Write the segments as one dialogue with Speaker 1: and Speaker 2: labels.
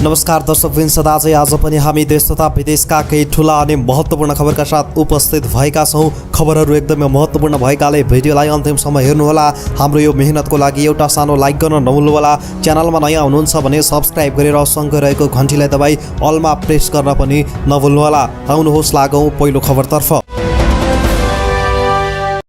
Speaker 1: नमस्कार दर्शकवृन्द, सदाझै आज पनि हामी देश तथा विदेशका केही ठुला अनि महत्त्वपूर्ण खबरका साथ उपस्थित भएका छौँ। खबरहरू एकदमै महत्त्वपूर्ण भएकाले भिडियोलाई अन्तिमसम्म हेर्नुहोला। हाम्रो यो मेहनतको लागि एउटा सानो लाइक गर्न नभुल्नुहोला। च्यानलमा नयाँ हुनुहुन्छ भने सब्सक्राइब गरेर सँगै रहेको घन्टीलाई दबाई अलमा प्रेस गर्न पनि नभुल्नुहोला। आउनुहोस् लागौँ पहिलो खबरतर्फ।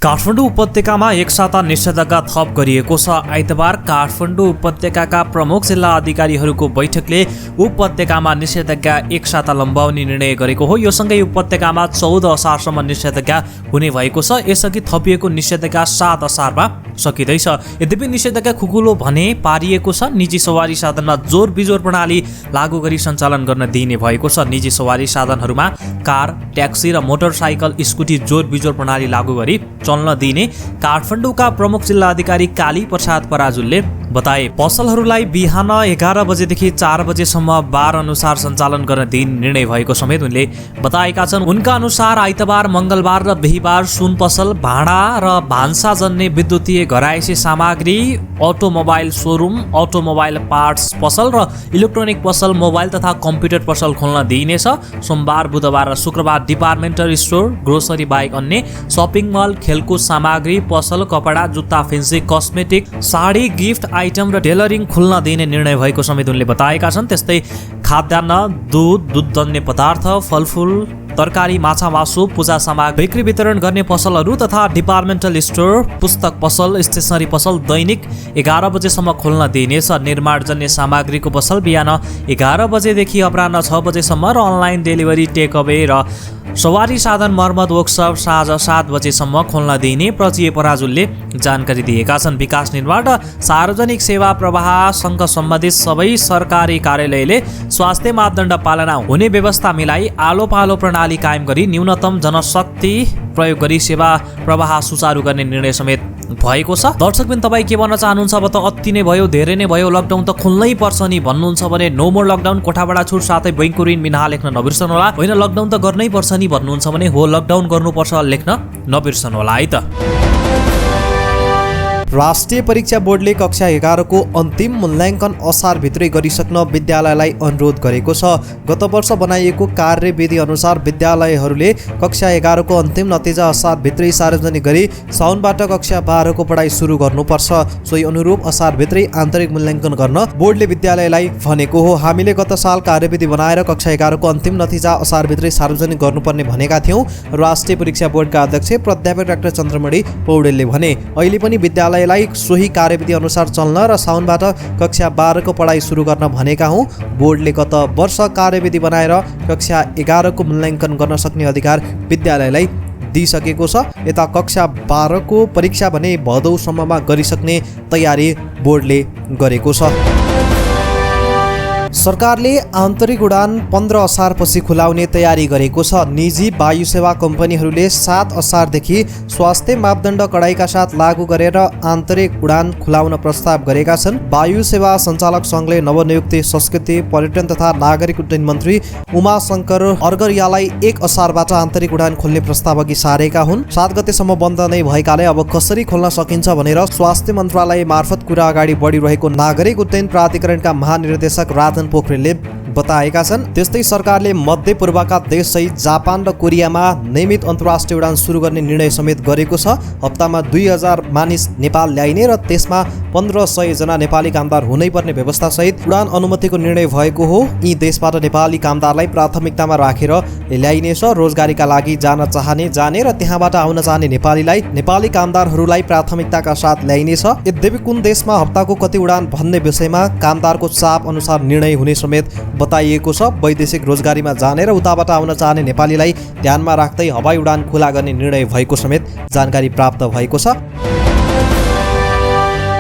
Speaker 1: काठमाडौँ उपत्यकामा एक साता निषेधाज्ञा थप गरिएको छ। आइतबार काठमाडौँ उपत्यकाका प्रमुख जिल्ला अधिकारीहरूको बैठकले उपत्यकामा निषेधाज्ञा एक साता लम्बाउने निर्णय गरेको हो। यो सँगै उपत्यकामा 14 असारसम्म निषेधाज्ञा हुने भएको छ। यसअघि थपिएको निषेधाज्ञा 7 असारमा सकिँदैछ। यद्यपि निषेधाज्ञा खुकुलो भने पारिएको छ। निजी सवारी साधनमा जोर बिजोर प्रणाली लागू गरी सञ्चालन गर्न दिइने भएको छ। निजी सवारी साधनहरूमा कार, ट्याक्सी र मोटरसाइकल, स्कुटी जोर बिजोर प्रणाली लागू गरी चल्न दिइने काठमाडौँका प्रमुख जिल्ला अधिकारी काली प्रसाद पराजुलले बताए। पसलहरूलाई बिहान 11 बजेदेखि 4 बजेसम्म बार अनुसार सञ्चालन गर्न दिइने निर्णय भएको समेत उनले बताएका छन्। उनका अनुसार आइतबार, मङ्गलबार र बिहीबार सुन पसल, भाँडा र भान्सा जन्ने विद्युतीय घरायसी सामग्री, अटोमोबाइल सोरुम, अटोमोबाइल पार्ट्स पसल र इलेक्ट्रोनिक पसल, मोबाइल तथा कम्प्युटर पसल खोल्न दिइनेछ। सोमबार, बुधबार र शुक्रबार डिपार्टमेन्टल स्टोर, ग्रोसरी बाहेक अन्य सपिङ मल, खेलकुद सामग्री पसल, कपडा, जुत्ता, fancy, cosmetic, sari, gift item र टेलरिङ खुल्न दिने निर्णय भएको समेत उनले बताएका छन्। त्यस्तै खाद्यान्न, दुधजन्य पदार्थ, फलफुल, तरकारी, माछा मासु, पूजा सामग्री बिक्री वितरण गर्ने पसलहरू तथा डिपार्टमेन्टल स्टोर, पुस्तक पसल, स्टेसनरी पसल दैनिक 11 बजेसम्म खोल्न दिइनेछ। निर्माणजन्य सामग्रीको पसल बिहान 11 बजेदेखि अपराह्न 6 बजेसम्म र अनलाइन डेलिभरी, टेकअवे र सवारी साधन मर्मत वर्कसप साँझ 7 बजेसम्म खोल्न दिइने प्रजीय पराजुलले जानकारी दिएका छन्। विकास निर्माण र सार्वजनिक सेवा प्रवाहसँग सम्बन्धित सबै सरकारी कार्यालयले स्वास्थ्य मापदण्ड पालना हुने व्यवस्था मिलाई आलो पालो प्रणाली कायम गरी न्यूनतम जनशक्ति प्रयोग गरी सेवा प्रवाह सुचारू गर्ने निर्णय समेत भएको छ। दर्शकबिन, तपाईँ के भन्न चाहनुहुन्छ? अब त अति नै भयो, धेरै नै भयो, लकडाउन त खोल्नै पर्छ नि भन्नुहुन्छ भने नो मोर लकडाउन, कोठाबाट छुट साथै बैंकको ऋण बिना लेख्न नबिर्सनुहोला। होइन, लकडाउन त गर्नै पर्छ नि भन्नुहुन्छ भने हो, लकडाउन गर्नुपर्छ लेख्न नबिर्सनुहोला है त। राष्ट्रिय परीक्षा बोर्डले कक्षा 11 को अन्तिम मूल्याङ्कन असारभित्रै गरिसक्न विद्यालयलाई अनुरोध गरेको छ। गत वर्ष बनाइएको कार्यविधि अनुसार विद्यालयहरूले कक्षा 11 को अन्तिम नतिजा असारभित्रै सार्वजनिक गरी साउनबाट कक्षा 12 को पढाइ सुरु गर्नुपर्छ। सोही अनुरूप असारभित्रै आन्तरिक मूल्याङ्कन गर्न बोर्डले विद्यालयलाई भनेको हो। हामीले गत साल कार्यविधि बनाएर कक्षा 11 को अन्तिम नतिजा असारभित्रै सार्वजनिक गर्नुपर्ने भनेका थियौँ, राष्ट्रिय परीक्षा बोर्डका अध्यक्ष प्राध्यापक डाक्टर चन्द्रमणि पौडेलले भने। अहिले पनि विद्यालय सोही कार्यविधि अनुसार चल्न र साउनबाट कक्षा 12 को पढाइ सुरु गर्न भनेका हौँ। बोर्डले गत वर्ष कार्यविधि बनाएर कक्षा 11 को मूल्याङ्कन गर्न सक्ने अधिकार विद्यालयलाई दिइसकेको छ। यता कक्षा 12 को परीक्षा भने भदौसम्ममा गरिसक्ने तयारी बोर्डले गरेको छ। सरकारले आन्तरिक उडान 15 असारपछि खुलाउने तयारी गरेको छ। निजी वायु सेवा कम्पनीहरूले 7 असारदेखि स्वास्थ्य मापदण्ड कडाइका साथ लागू गरेर आन्तरिक उडान खुलाउन प्रस्ताव गरेका छन्। वायु सेवा सञ्चालक सङ्घले नवनियुक्त संस्कृति, पर्यटन तथा नागरिक उड्डयन मन्त्री उमाशङ्कर अर्गरियालाई 1 असारबाट आन्तरिक उडान खोल्ने प्रस्ताव अघि सारेका हुन्। 7 गतेसम्म बन्द नै भएकाले अब कसरी खोल्न सकिन्छ भनेर स्वास्थ्य मन्त्रालय मार्फत कुरा अगाडि बढिरहेको नागरिक उड्डयन प्राधिकरणका महानिर्देशक राजन पोखरेलले बताएका छन्। त्यस्तै सरकारले मध्यपूर्वका देशसहित जापान र कोरियामा नियमित अन्तर्राष्ट्रिय उडान सुरु गर्ने निर्णय समेत गरेको छ। हप्तामा 2000 मानिस नेपाल ल्याइने र त्यसमा 1500 जना नेपाली कामदार हुनैपर्ने व्यवस्थासहित उडान अनुमतिको निर्णय भएको हो। यी देशबाट नेपाली कामदारलाई प्राथमिकतामा राखेर ल्याइनेछ। रोजगारीका लागि जान जाने र त्यहाँबाट आउन चाहने नेपाली कामदारहरूलाई प्राथमिकताका साथ ल्याइनेछ। यद्यपि कुन देशमा हप्ताको कति उडान भन्ने विषयमा कामदारको चाप अनुसार निर्णय हुने समेत बताइएको छ। वैदेशिक रोजगारीमा जाने र उताबाट आउन चाहने नेपालीलाई ध्यानमा राख्दै हवाई उडान खुला गर्ने निर्णय भएको समेत जानकारी प्राप्त भएको छ।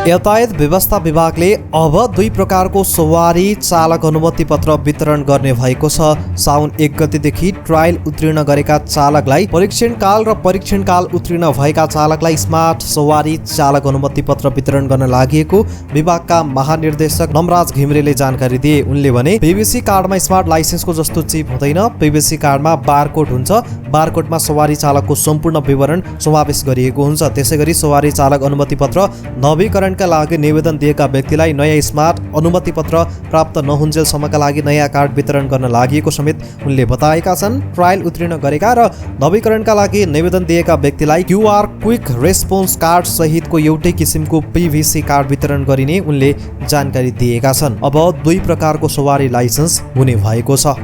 Speaker 1: यातायात व्यवस्था विभागले अब 2 प्रकारको सवारी चालक अनुमति पत्र वितरण गर्ने भएको छ। साउन 1 गतेदेखि ट्रायल उत्तीर्ण गरेका चालकलाई परीक्षण काल उत्तीर्ण भएका चालकलाई स्मार्ट सवारी चालक अनुमति पत्र वितरण गर्न लागि विभागका महानिर्देशक नमराज घिमिरेले जानकारी दिए। उनले भने पीवीसी कार्डमा स्मार्ट लाइसेन्सको जस्तो चिप हुँदैन। पीवीसी कार्डमा बारकोड हुन्छ। बारकोडमा सवारी चालकको सम्पूर्ण विवरण समावेश गरिएको हुन्छ। त्यसैगरी सवारी चालक अनुमति पत्र नवीकरण
Speaker 2: नवीकरणका लागि निवेदन दिएका व्यक्तिलाई नयाँ स्मार्ट अनुमति पत्र प्राप्त नहुन्जेलसम्मका लागि नयाँ कार्ड वितरण गर्न लागि समेत उनले बताएका छन्। ट्रायल उत्तीर्ण गरेका र नवीकरणका लागि निवेदन दिएका व्यक्तिलाई क्युआर क्विक रेस्पोन्स कार्ड सहितको एउटै किसिमको पीभीसी कार्ड वितरण गरिने उनले जानकारी दिएका छन्। अब 2 प्रकारको सवारी लाइसेन्स हुने भएको छ।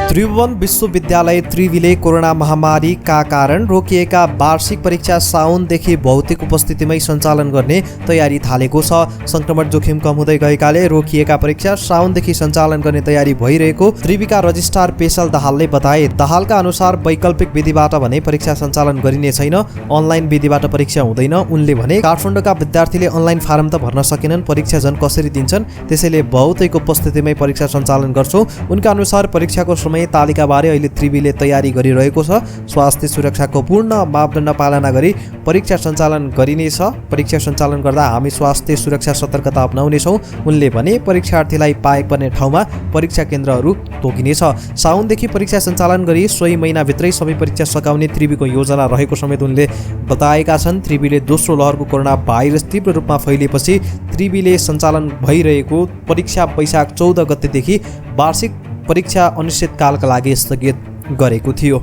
Speaker 2: त्रिभुवन विश्वविद्यालय त्रिवीले कोरोना महामारीका कारण रोकिएका वार्षिक परीक्षा साउनदेखि भौतिक उपस्थितिमै सञ्चालन गर्ने तयारी थालेको छ। संक्रमण जोखिम कम हुँदै गएकाले रोकिएका परीक्षा साउनदेखि सञ्चालन गर्ने तयारी भइरहेको त्रिवीका रजिस्ट्रार पेशल दाहालले बताए। दाहालका अनुसार वैकल्पिक विधिबाट भने परीक्षा सञ्चालन गरिने छैन, अनलाइन विधिबाट परीक्षा हुँदैन। उनले भने काठमाडौँका विद्यार्थीले अनलाइन फारम त भर्न सकेनन्, परीक्षा झन् कसरी दिन्छन्, त्यसैले भौतिक उपस्थितिमै परीक्षा सञ्चालन गर्छौँ। उनका अनुसार परीक्षाको समय तालिकाबारे अहिले त्रिवीले तयारी गरिरहेको छ। स्वास्थ्य सुरक्षाको पूर्ण मापदण्ड पालना गरी परीक्षा सञ्चालन गरिनेछ। परीक्षा सञ्चालन गर्दा हामी स्वास्थ्य सुरक्षा सतर्कता अपनाउनेछौँ। उनले भने परीक्षार्थीलाई पाए पर्ने ठाउँमा परीक्षा केन्द्रहरू तोकिनेछ। साउनदेखि परीक्षा सञ्चालन गरी सोही महिनाभित्रै सबै परीक्षा सकाउने त्रिवीको योजना रहेको समेत उनले बताएका छन्। त्रिवीले दोस्रो लहरको कोरोना भाइरस तीव्र रूपमा फैलिएपछि त्रिवीले सञ्चालन भइरहेको परीक्षा वैशाख 14 गतेदेखि वार्षिक परीक्षा अनिश्चितकालका लागि स्थगित गरेको थियो।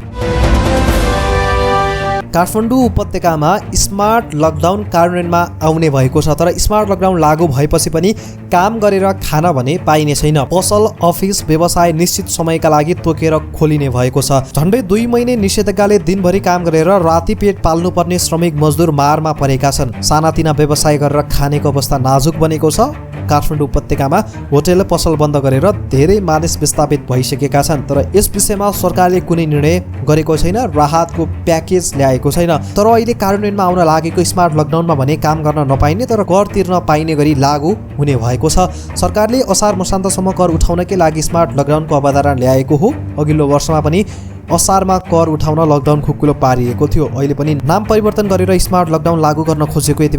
Speaker 2: काठमाडौँ उपत्यकामा स्मार्ट लकडाउन कार्यान्वयनमा आउने भएको छ, तर स्मार्ट लकडाउन लागू भएपछि पनि काम गरेर खान भने पाइने छैन। पसल, अफिस, व्यवसाय निश्चित समयका लागि तोकेर खोलिने भएको छ। झन्डै 2 महिने निषेधाज्ञाले दिनभरि काम गरेर राति पेट पाल्नुपर्ने श्रमिक मजदुर मारमा परेका छन्। सानातिना व्यवसाय गरेर खानेको अवस्था नाजुक बनेको छ। काठमाडौँ उपत्यकामा होटेल पसल बन्द गरेर धेरै मानिस विस्थापित भइसकेका छन्, तर यस विषयमा सरकारले कुनै निर्णय गरेको छैन, राहतको प्याकेज ल्याएको छैन। तर अहिले कार्यान्वयनमा आउन लागेको स्मार्ट लकडाउनमा भने काम गर्न नपाइने तर कर तिर्न पाइने गरी लागू हुने भएको छ। सरकारले असार मसान्तसम्म कर उठाउनकै लागि स्मार्ट लकडाउनको अवधारणा ल्याएको हो। अघिल्लो वर्षमा पनि असारमा कर उठाउन लकडाउन खुकुलो पारिएको थियो। अहिले पनि नाम परिवर्तन गरेर स्मार्ट लकडाउन लागू गर्न खोजेको यति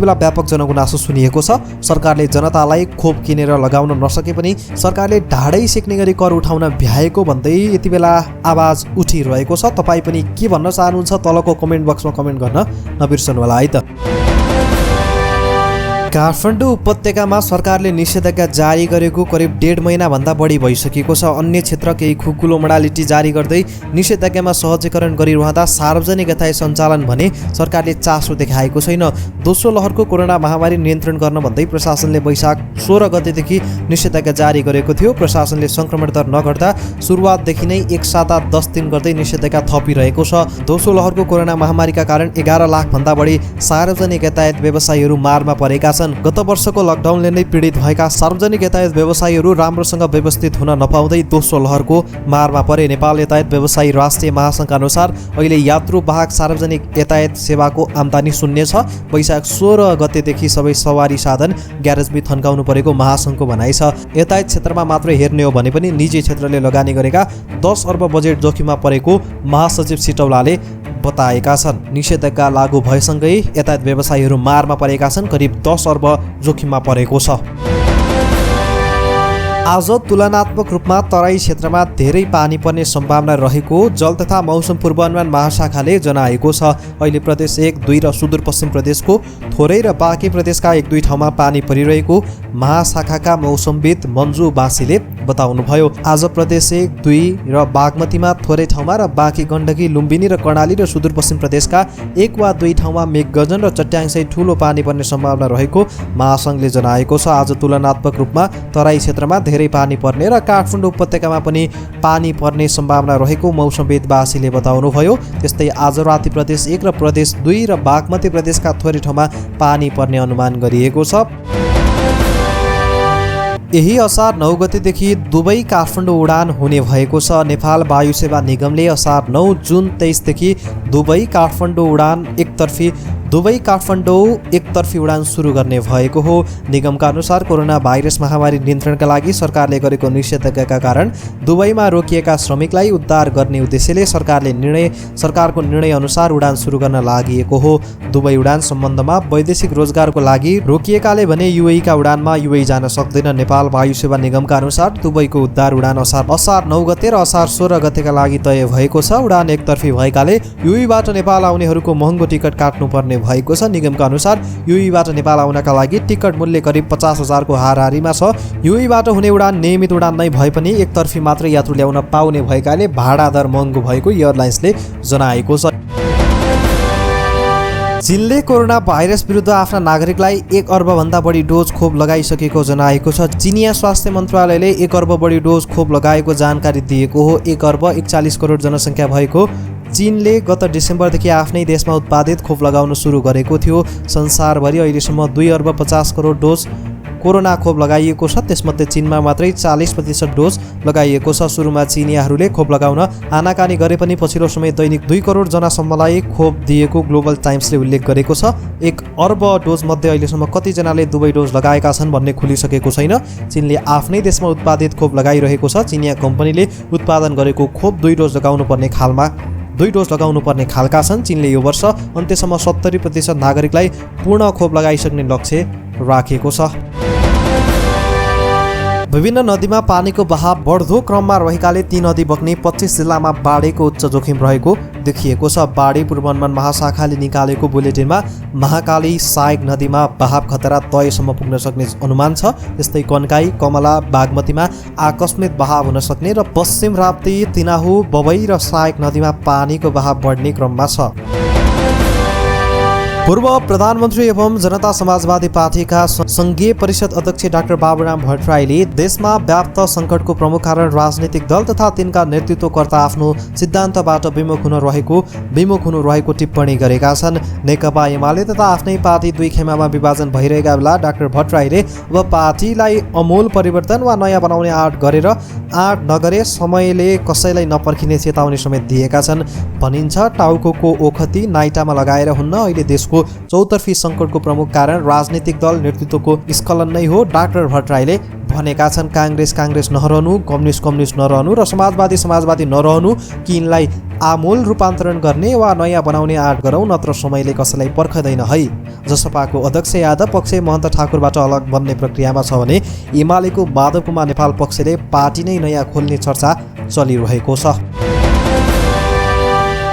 Speaker 2: बेला व्यापक जनगुनासो सुनिएको छ। सरकारले जनतालाई खोप किनेर लगाउन नसके पनि सरकारले ढाडै सेक्ने गरी कर उठाउन भ्याएको भन्दै यति बेला आवाज उठिरहेको छ। तपाईँ पनि के भन्न चाहनुहुन्छ तलको कमेन्ट बक्समा कमेन्ट गर्न नबिर्सनु होला है त। काठमाडौँ उपत्यकामा सरकारले निषेधाज्ञा जारी गरेको करिब 1.5 महिनाभन्दा बढी भइसकेको छ। अन्य क्षेत्र केही खुकुलो मोडालिटी जारी गर्दै निषेधाज्ञामा सहजीकरण गरिरहँदा सार्वजनिक यातायात सञ्चालन भने सरकारले चासो देखाएको छैन। दोस्रो लहरको कोरोना महामारी नियन्त्रण गर्न भन्दै प्रशासनले वैशाख 16 गतेदेखि निषेधाज्ञा जारी गरेको थियो। प्रशासनले संक्रमण दर नघट्दा सुरुवातदेखि नै 1 साता 10 दिन गर्दै निषेधाज्ञा थपिरहेको छ। दोस्रो लहरको कोरोना महामारीका कारण 11 लाखभन्दा बढी सार्वजनिक यातायात व्यवसायीहरू मारमा परेका छन्। गत वर्षको लकडाउनले नै पीडित भएका सार्वजनिक यातायात व्यवसायीहरू राम्रोसँग व्यवस्थित हुन नपाउँदै दोस्रो लहरको मारमा परे। नेपाल यातायात व्यवसायी राष्ट्रिय महासङ्घका अनुसार अहिले यात्रुवाहक सार्वजनिक यातायात सेवाको आम्दानी शून्य छ। वैशाख 16 गतेदेखि सबै सवारी साधन ग्यारेजमै थन्काउनु परेको महासङ्घको भनाइ छ। यातायात क्षेत्रमा मात्र हेर्ने हो भने पनि निजी क्षेत्रले लगानी गरेका 10 अर्ब बजेट जोखिममा परेको महासचिव सिटौलाले बताएका छन्। निषेधाज्ञा लागू भएसँगै यातायात व्यवसायीहरू मारमा परेका छन्। करिब 10 अर्ब जोखिममा परेको छ। आज तुलनात्मक रूपमा तराई क्षेत्रमा धेरै पानी पर्ने सम्भावना रहेको जल तथा मौसम पूर्वानुमान महाशाखाले जनाएको छ। अहिले प्रदेश 1, 2 र सुदूरपश्चिम प्रदेशको थोरै र बाँकी प्रदेशका 1-2 ठाउँमा पानी परिरहेको महाशाखाका मौसमविद मन्जु बासीले बताउनुभयो। आज प्रदेश 1, 2 र बागमतीमा थोरै ठाउँमा र बाँकी गण्डकी, लुम्बिनी र कर्णाली र सुदूरपश्चिम प्रदेशका 1 वा 2 ठाउँमा मेघगर्जन र चट्याङसहित ठूलो पानी पर्ने सम्भावना रहेको महासङ्घले जनाएको छ। आज तुलनात्मक रूपमा तराई क्षेत्रमा धेरै पानी पर्ने र काठमाडौँ उपत्यकामा पनि पानी पर्ने सम्भावना रहेको मौसमविद बासीले बताउनुभयो। त्यस्तै आज राति प्रदेश 1 र प्रदेश 2 र बागमती प्रदेशका थोरै ठाउँमा पानी पर्ने अनुमान गरिएको छ। यही असार 9 गतेदेखि दुबई काठमाडौँ उडान हुने भएको छ। नेपाल वायु सेवा निगमले असार 9 जुन 23 देखि दुबई काठमाडौँ उडान एकतर्फी उडान सुरु गर्ने भएको हो। निगमका अनुसार कोरोना भाइरस महामारी नियन्त्रणका लागि सरकारले गरेको निषेधाज्ञाका कारण दुबईमा रोकिएका श्रमिकलाई उद्धार गर्ने उद्देश्यले सरकारको निर्णय अनुसार उडान सुरु गर्न लागि हो। दुबई उडान सम्बन्धमा वैदेशिक रोजगारको लागि रोकिएकाले भने युएई का उडानमा युएई जान सक्दैन। नेपाल वायु सेवा निगमका अनुसार दुबईको उद्धार उडान असार 9 गते र असार 16 गतेका लागि तय भएको छ। उडान एकतर्फी भएकाले युएईबाट नेपाल आउनेहरूको महँगो टिकट काट्नुपर्ने भएको छ। निगमका अनुसार युएईबाट नेपाल आउनका लागि टिकट मूल्य करिब 50,000 को हाराहारीमा छ। युएईबाट हुने उडान नियमित उडान नै भए पनि एकतर्फी मात्र यात्रु ल्याउन पाउने भएकाले भाडा दर महँगो भएको एयरलाइन्सले जनाएको छ। चीनले कोरोना भाइरस विरुद्ध आफ्ना नागरिकलाई 1 अर्बभन्दा बढी डोज खोप लगाइसकेको जनाएको छ। चिनिया स्वास्थ्य मन्त्रालयले 1 अर्ब बढी डोज खोप लगाएको जानकारी दिएको हो। 1 अर्ब 41 करोड जनसङ्ख्या भएको चीनले गत डिसेम्बरदेखि आफ्नै देशमा उत्पादित खोप लगाउन सुरु गरेको थियो। संसारभरि अहिलेसम्म 2 अर्ब 50 करोड डोज कोरोना खोप लगाइएको छ। त्यसमध्ये चीनमा मात्रै 40% डोज लगाइएको छ। सुरुमा चिनियाहरूले खोप लगाउन आनाकानी गरे पनि पछिल्लो समय दैनिक 2 करोड जनासम्मलाई खोप दिएको ग्लोबल टाइम्सले उल्लेख गरेको छ। 1 अर्ब डोज मध्ये अहिलेसम्म कतिजनाले दुवै डोज लगाएका छन् भन्ने खुलिसकेको छैन। चीनले आफ्नै देशमा उत्पादित खोप लगाइरहेको छ। चिनिया कम्पनीले उत्पादन गरेको खोप 2 डोज लगाउनु पर्ने खालका छन्। चीनले यो वर्ष अन्त्यसम्म 70% नागरिकलाई पूर्ण खोप लगाइसक्ने लक्ष्य राखेको छ। विभिन्न नदीमा पानीको बहाव बढ्दो क्रममा रहेकाले ती नदी बग्ने 25 जिल्लामा बाढीको उच्च जोखिम रहेको देखिएको छ। बाढी पूर्वानुमान महाशाखाले निकालेको बुलेटिनमा महाकाली सहायक नदीमा बहाव खतरा तयसम्म पुग्न सक्ने अनुमान छ। त्यस्तै कन्काई, कमला, बागमतीमा आकस्मिक बहाव हुन सक्ने र पश्चिम राप्ती, तिनाहु, बबई र सहायक नदीमा पानीको बहाव बढ्ने क्रममा छ। पूर्व प्रधानमन्त्री एवं जनता समाजवादी पार्टीका संघीय परिषद अध्यक्ष डाक्टर बाबुराम भट्टराईले देशमा व्याप्त सङ्कटको प्रमुख कारण राजनीतिक दल तथा तिनका नेतृत्वकर्ता आफ्नो सिद्धान्तबाट विमुख हुनु रहेको टिप्पणी गरेका छन्। नेकपा एमाले तथा आफ्नै पार्टी दुई खेमामा विभाजन भइरहेका बेला डाक्टर भट्टराईले अब पार्टीलाई अमूल परिवर्तन वा नयाँ बनाउने आँट नगरे समयले कसैलाई नपर्खिने चेतावनी समेत दिएका छन्। भनिन्छ टाउको ओखती नाइटामा लगाएर हुन्न। अहिले देशको चौतर्फी सङ्कटको प्रमुख कारण राजनीतिक दल नेतृत्वको स्खलन नै हो डाक्टर भट्टराईले भनेका छन्। काङ्ग्रेस नरहनु, कम्युनिस्ट नरहनु र समाजवादी नरहनु कि यिनलाई आमूल रूपान्तरण गर्ने वा नयाँ बनाउने आँट गरौँ, नत्र समयले कसैलाई पर्खदैन है। जसपाको अध्यक्ष यादव पक्ष महन्त ठाकुरबाट अलग बन्ने प्रक्रियामा छ भने एमालेको माधवकुमार नेपाल पक्षले पार्टी नै नयाँ खोल्ने चर्चा चलिरहेको छ।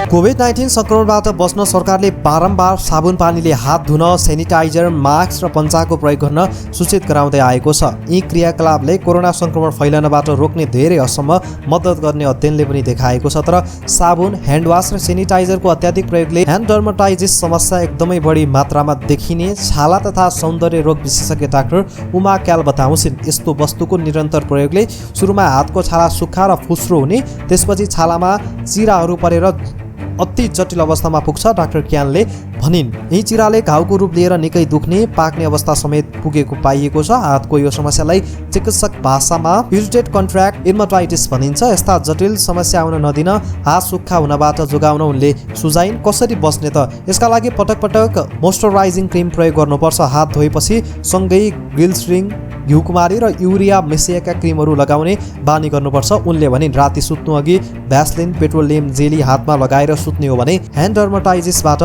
Speaker 2: कोभिड-19 सङ्क्रमणबाट बच्न सरकारले बारम्बार साबुन पानीले हात धुन, सेनिटाइजर, मास्क र पन्चाको प्रयोग गर्न सूचित गराउँदै आएको छ। यी क्रियाकलापले कोरोना सङ्क्रमण फैलनबाट रोक्ने धेरै हदसम्म मद्दत गर्ने अध्ययनले पनि देखाएको छ। तर साबुन, ह्यान्डवास र सेनिटाइजरको अत्याधिक प्रयोगले ह्यान्ड डर्मेटाइटिस समस्या एकदमै बढी मात्रामा देखिने छाला तथा सौन्दर्य रोग विशेषज्ञ डाक्टर उमा क्याल बताउँछिन्। यस्तो वस्तुको निरन्तर प्रयोगले सुरुमा हातको छाला सुक्खा र फुस्रो हुने, त्यसपछि छालामा चिराहरू परेर अति जटिल अवस्थामा पुग्छ डाक्टर क्यानले भनिन्। यही चिराले घाउको रूप लिएर निकै दुख्ने, पाक्ने अवस्था समेत पुगेको पाइएको छ। हातको यो समस्यालाई चिकित्सक भाषामा इरिटेड कन्ट्र्याक्ट इर्माटाइटिस भनिन्छ। यस्ता जटिल समस्या आउन नदिन हात सुक्खा हुनबाट जोगाउन उनले सुझाइन्। कसरी बस्ने त? यसका लागि पटक पटक मोइस्चराइजिङ क्रिम प्रयोग गर्नुपर्छ। हात धोएपछि सँगै ग्लिसरिन, घिउकुमारी र युरिया मिसिएका क्रिमहरू लगाउने बानी गर्नुपर्छ उनले भनिन्। राति सुत्नु अघि भ्यासलिन, पेट्रोलियम जेली हातमा लगाएर सुत्ने हो भने ह्यान्ड डर्मेटाइटिसबाट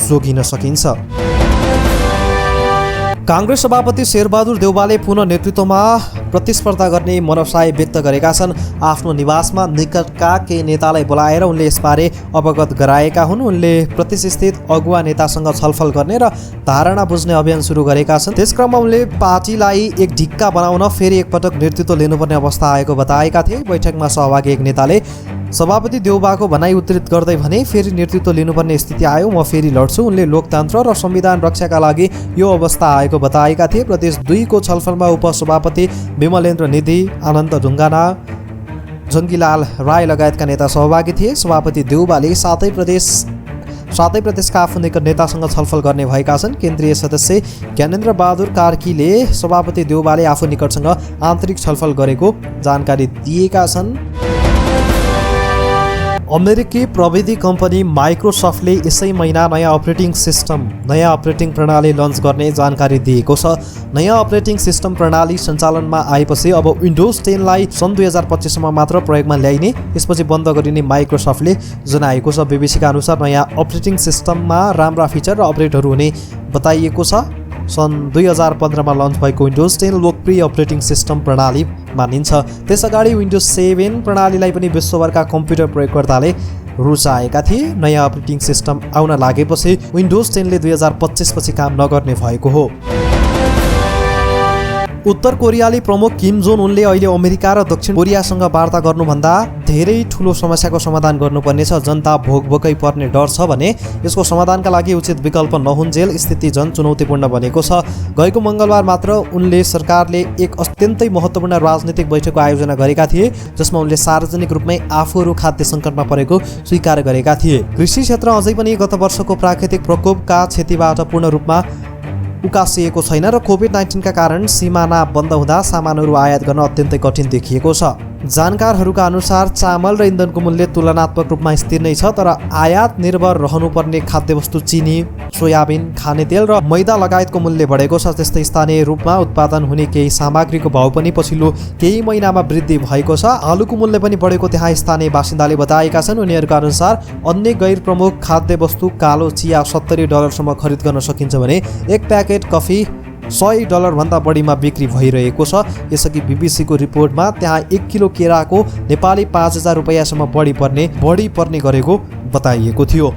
Speaker 2: जोगिन सकिन्छ। काङ्ग्रेस सभापति शेरबहादुर देउवाले पुनः नेतृत्वमा प्रतिस्पर्धा गर्ने मनसाय व्यक्त गरेका छन्। आफ्नो निवासमा निकटका केही नेतालाई बोलाएर उनले यसबारे अवगत गराएका हुन्। उनले प्रतिष्ठित अगुवा नेतासँग छलफल गर्ने र धारणा बुझ्ने अभियान सुरु गरेका छन्। त्यसक्रममा उनले पार्टीलाई एक ढिक्का बनाउन फेरि एकपटक नेतृत्व लिनुपर्ने अवस्था आएको बताएका थिए। बैठकमा सहभागी एक नेताले सभापति देउबाको भनाइ उद्धृत गर्दै भने फेरि नेतृत्व लिनुपर्ने स्थिति आयो, म फेरि लड्छु। उनले लोकतन्त्र र संविधान रक्षाका लागि यो अवस्था आएको बताएका थिए। प्रदेश 2 को छलफलमा उपसभापति विमलेन्द्र निधि, आनन्द ढुङ्गाना, जङ्गीलाल राय लगायतका नेता सहभागी थिए। सभापति देउबाले सातै प्रदेशका आफू निकट नेतासँग छलफल गर्ने भएका छन्। केन्द्रीय सदस्य ज्ञानेन्द्र बहादुर कार्कीले सभापति देउबाले आफू निकटसँग आन्तरिक छलफल गरेको जानकारी दिएका छन्। अमेरिकी प्रविधि कम्पनी माइक्रोसफ्टले यसै महिना नयाँ अपरेटिङ प्रणाली लन्च गर्ने जानकारी दिएको छ। नयाँ अपरेटिङ सिस्टम प्रणाली सञ्चालनमा आएपछि अब विन्डोज 10 लाई सन् 2025 सम्म मात्र प्रयोगमा ल्याइने, यसपछि बन्द गरिने माइक्रोसफ्टले जनाएको छ। बीबीसीका अनुसार नयाँ अपरेटिङ सिस्टममा राम्रा फिचर र अपडेटहरू हुने बताइएको छ। सन् 2015 मा लन्च भएको विन्डोज 10 लोकप्रिय अपरेटिङ सिस्टम प्रणाली मानिन्छ। त्यसअगाडि विन्डोज 7 प्रणालीलाई पनि विश्वभरका कम्प्युटर प्रयोगकर्ताले रुचाएका थिए। नयाँ अपरेटिङ सिस्टम आउन लागेपछि विन्डोज 10ले 2025 पछि काम नगर्ने भएको हो। उत्तर कोरियाली प्रमुख किम जोन उनले अहिले अमेरिका र दक्षिण कोरियासँग वार्ता गर्नुभन्दा धेरै ठूलो समस्याको समाधान गर्नुपर्नेछ। जनता भोकभोकै पर्ने डर छ भने यसको समाधानका लागि उचित विकल्प नहुन्जेल स्थिति झन चुनौतीपूर्ण बनेको छ। गएको मङ्गलबार मात्र उनले सरकारले एक अत्यन्तै महत्त्वपूर्ण राजनीतिक बैठकको आयोजना गरेका थिए, जसमा उनले सार्वजनिक रूपमै आफूहरू खाद्य सङ्कटमा परेको स्वीकार गरेका थिए। कृषि क्षेत्र अझै पनि गत वर्षको प्राकृतिक प्रकोपका क्षतिबाट पूर्ण रूपमा उकासिएको छैन र कोभिड-19 का कारण सिमाना बन्द हुँदा सामानहरू आयात गर्न अत्यन्तै कठिन देखिएको छ। जानकारहरूका अनुसार चामल र इन्धनको मूल्य तुलनात्मक रूपमा स्थिर नै छ, तर आयात निर्भर रहनुपर्ने खाद्यवस्तु चिनी, सोयाबिन, खाने तेल र मैदा लगायतको मूल्य बढेको छ। त्यस्तै स्थानीय रूपमा उत्पादन हुने केही सामग्रीको भाउ पनि पछिल्लो केही महिनामा वृद्धि भएको छ। आलुको मूल्य पनि बढेको त्यहाँ स्थानीय बासिन्दाले बताएका छन्। उनीहरूका अनुसार अन्य गैर प्रमुख खाद्यवस्तु कालो चिया $70 खरिद गर्न सकिन्छ भने एक प्याकेट कफी $100 भन्दा बढीमा बिक्री भइरहेको छ। यसअघि बीबीसीको रिपोर्टमा त्यहाँ 1 किलो केराको नेपाली 5000 रुपैयाँसम्म बढी पर्ने गरेको बताइएको थियो।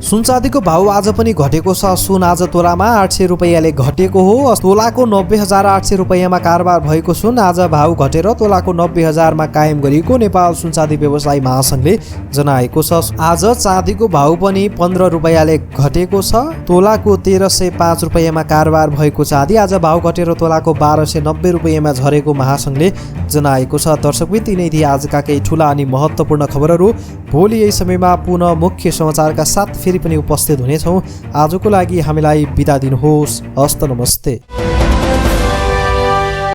Speaker 2: सुनचाँदीको भाउ आज पनि घटेको छ। सुन आज तोलामा 800 रुपैयाँले घटेको हो। तोलाको 90,800 रुपैयाँमा कारोबार भएको सुन आज भाउ घटेर तोलाको 90,000मा कायम गरिएको नेपाल सुनचाँदी व्यवसायी महासङ्घले जनाएको छ। आज चाँदीको भाउ पनि 15 रुपैयाँले घटेको छ। तोलाको 1305 रुपैयाँमा कारोबार भएको चाँदी आज भाउ घटेर तोलाको 1290 रुपैयाँमा झरेको महासङ्घले जनाएको छ। दर्शकबिन, यिनै थिए आजका केही ठुला अनि महत्त्वपूर्ण खबरहरू। भोलि यही समयमा पुनः मुख्य समाचारका साथ फेरि पनि उपस्थित हुनेछौँ। आजको लागि हामीलाई बिदा दिनुहोस्। हस्त नमस्ते।